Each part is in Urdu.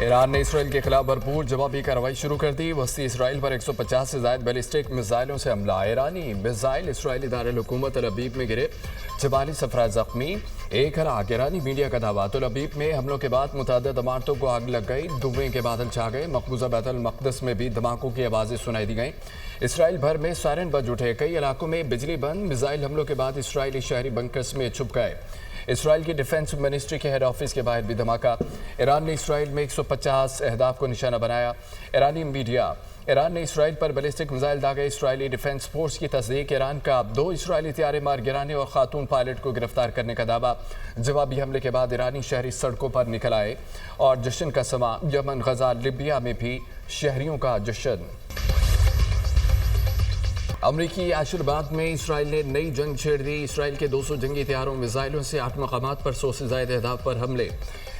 ایران نے اسرائیل کے خلاف بھرپور جوابی کارروائی شروع کر دی۔ وسطی اسرائیل پر 150 سے زائد بیلسٹک میزائلوں سے حملہ۔ ایرانی میزائل اسرائیلی دارالحکومت تل ابیب میں گرے، 44 افراد زخمی، 1 ہلاک۔ ایرانی میڈیا کا دعویٰ، تل ابیب میں حملوں کے بعد متعدد عمارتوں کو آگ لگ گئی، دھوئیں کے بادل چھا گئے۔ مقبوضہ بیت المقدس میں بھی دھماکوں کی آوازیں سنائی دی گئیں۔ اسرائیل بھر میں سائرن بج اٹھے، کئی علاقوں میں بجلی بند۔ میزائل حملوں کے بعد اسرائیلی شہری بنکرز میں چھپ گئے۔ اسرائیل کی ڈیفنس منسٹری کے ہیڈ آفس کے باہر بھی دھماکہ۔ ایران نے اسرائیل میں 150 اہداف کو نشانہ بنایا۔ ایرانی میڈیا، ایران نے اسرائیل پر بیلسٹک میزائل داغے۔ اسرائیلی ڈیفنس فورس کی تصدیق، ایران کا 2 اسرائیلی طیارے مار گرانے اور خاتون پائلٹ کو گرفتار کرنے کا دعویٰ۔ جوابی حملے کے بعد ایرانی شہری سڑکوں پر نکل آئے اور جشن کا سماں۔ یمن، غزہ، لیبیا میں بھی شہریوں کا جشن۔ امریکی عاشرباد میں اسرائیل نے نئی جنگ چھیڑ دی۔ اسرائیل کے 200 جنگی طیاروں میزائلوں سے 8 مقامات پر 100 سے زائد اہداف پر حملے۔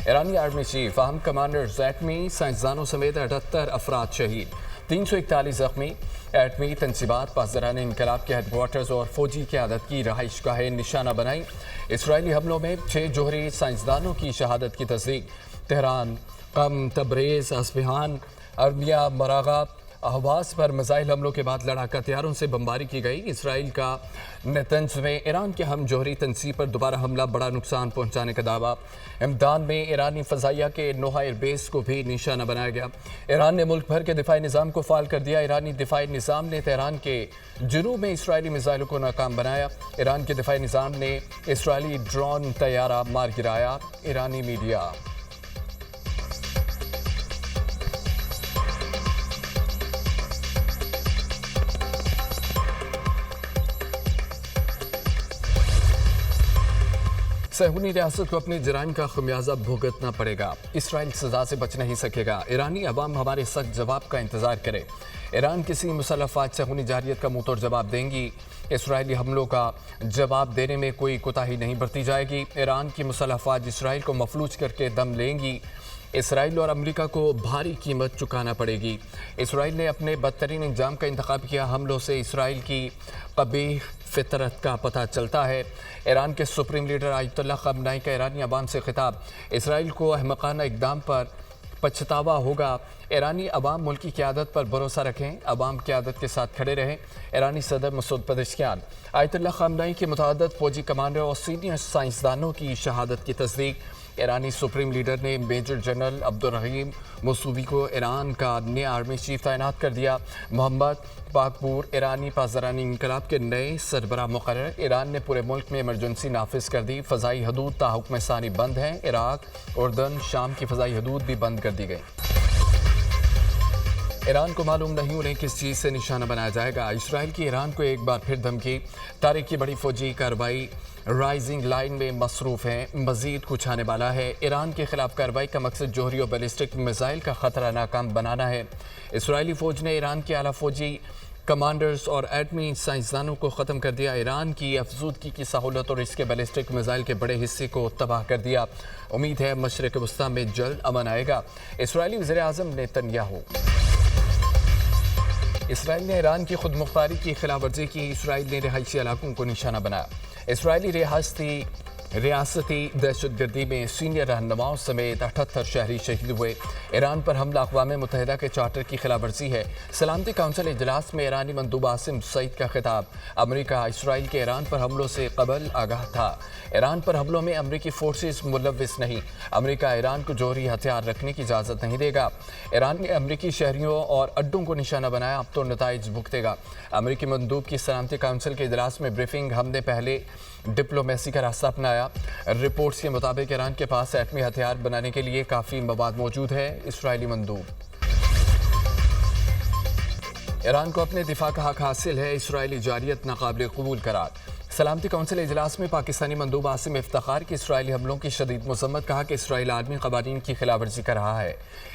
ایرانی آرمی چیف، اہم کمانڈرز، ایٹمی سائنسدانوں سمیت 78 افراد شہید، 341 زخمی۔ ایٹمی تنصیبات، پاسداران انقلاب کے ہیڈ کوارٹرز اور فوجی قیادت کی رہائش گاہیں نشانہ بنائیں۔ اسرائیلی حملوں میں 6 جوہری سائنسدانوں کی شہادت کی تصدیق۔ تہران، قم، تبریز، اصفہان، ارمیا، مراغہ، اہواز پر میزائل حملوں کے بعد لڑاکا طیاروں سے بمباری کی گئی۔ اسرائیل کا نیتنز میں ایران کے ہم جوہری تنصیب پر دوبارہ حملہ، بڑا نقصان پہنچانے کا دعویٰ۔ امدان میں ایرانی فضائیہ کے نوحہ ایئر بیس کو بھی نشانہ بنایا گیا۔ ایران نے ملک بھر کے دفاعی نظام کو فعال کر دیا۔ ایرانی دفاعی نظام نے تہران کے جنوب میں اسرائیلی میزائلوں کو ناکام بنایا۔ ایران کے دفاعی نظام نے اسرائیلی ڈرون طیارہ مار گرایا۔ ایرانی میڈیا، صہیونی ریاست کو اپنے جرائم کا خمیازہ بھگتنا پڑے گا۔ اسرائیل سزا سے بچ نہیں سکے گا۔ ایرانی عوام ہمارے سخت جواب کا انتظار کرے۔ ایران کسی مسلح فوج صہیونی جارحیت کا منہ توڑ جواب دیں گی۔ اسرائیلی حملوں کا جواب دینے میں کوئی کوتاہی نہیں برتی جائے گی۔ ایران کی مسلح فوج اسرائیل کو مفلوج کر کے دم لیں گی۔ اسرائیل اور امریکہ کو بھاری قیمت چکانا پڑے گی۔ اسرائیل نے اپنے بدترین انجام کا انتخاب کیا۔ حملوں سے اسرائیل کی قبیح فطرت کا پتہ چلتا ہے۔ ایران کے سپریم لیڈر آیت اللہ خامنئی کا ایرانی عوام سے خطاب، اسرائیل کو احمقانہ اقدام پر پچھتاوا ہوگا۔ ایرانی عوام ملکی قیادت پر بھروسہ رکھیں، عوام قیادت کے ساتھ کھڑے رہیں۔ ایرانی صدر مسعود پزشکیان، آیت اللہ خامنئی کے متعدد فوجی کمانڈر اور سینئر سائنسدانوں کی شہادت کی تصدیق۔ ایرانی سپریم لیڈر نے میجر جنرل عبدالرحیم موسوی کو ایران کا نیا آرمی چیف تعینات کر دیا۔ محمد پاکپور ایرانی پاسداران انقلاب کے نئے سربراہ مقرر۔ ایران نے پورے ملک میں ایمرجنسی نافذ کر دی۔ فضائی حدود تا حکم ثانی بند ہیں۔ عراق، اردن، شام کی فضائی حدود بھی بند کر دی گئی۔ ایران کو معلوم نہیں انہیں کس چیز سے نشانہ بنایا جائے گا۔ اسرائیل کی ایران کو ایک بار پھر دھمکی، طارق کی بڑی فوجی کارروائی رائزنگ لائن میں مصروف ہے، مزید کچھ آنے والا ہے۔ ایران کے خلاف کارروائی کا مقصد جوہری اور بیلسٹک میزائل کا خطرہ ناکام بنانا ہے۔ اسرائیلی فوج نے ایران کے اعلیٰ فوجی کمانڈرز اور ایٹمی سائنسدانوں کو ختم کر دیا۔ ایران کی افزودگی کی سہولت اور اس کے بیلسٹک میزائل کے بڑے حصے کو تباہ کر دیا۔ امید ہے مشرق وسطیٰ میں جلد امن آئے گا۔ اسرائیلی وزیر اعظم نیتنیاہو، اسرائیل نے ایران کی خود مختاری کی خلاف ورزی کی۔ اسرائیل نے رہائشی علاقوں کو نشانہ بنایا۔ اسرائیلی ریاستی دہشت گردی میں سینئر رہنماؤں سمیت 78 شہری شہید ہوئے۔ ایران پر حملہ اقوام متحدہ کے چارٹر کی خلاف ورزی ہے۔ سلامتی کونسل اجلاس میں ایرانی مندوب عاصم سعید کا خطاب، امریکہ اسرائیل کے ایران پر حملوں سے قبل آگاہ تھا۔ ایران پر حملوں میں امریکی فورسز ملوث نہیں۔ امریکہ ایران کو جوہری ہتھیار رکھنے کی اجازت نہیں دے گا۔ ایران نے امریکی شہریوں اور اڈوں کو نشانہ بنایا، اب تو نتائج بھگتے گا۔ امریکی مندوب کی سلامتی کونسل کے اجلاس میں بریفنگ، ہم نے پہلے ڈپلومیسی کا راستہ اپنایا۔ رپورٹس کے مطابق ایران کے پاس ایٹمی ہتھیار بنانے کے لیے کافی مواد موجود ہے۔ اسرائیلی مندوب، ایران کو اپنے دفاع کا حق حاصل ہے، اسرائیلی جارحیت ناقابل قبول قرار۔ سلامتی کونسل اجلاس میں پاکستانی مندوب عاصم افتخار کی اسرائیلی حملوں کی شدید مذمت، کہا کہ اسرائیل عالمی قوانین کی خلاف ورزی کر رہا ہے۔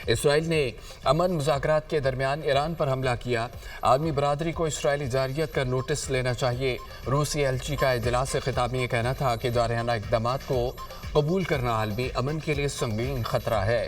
اسرائیل نے امن مذاکرات کے درمیان ایران پر حملہ کیا۔ عالمی برادری کو اسرائیلی جارحیت کا نوٹس لینا چاہیے۔ روسی ایلچی کا اجلاس سے خطاب میں یہ کہنا تھا کہ جارحانہ اقدامات کو قبول کرنا عالمی امن کے لیے سنگین خطرہ ہے۔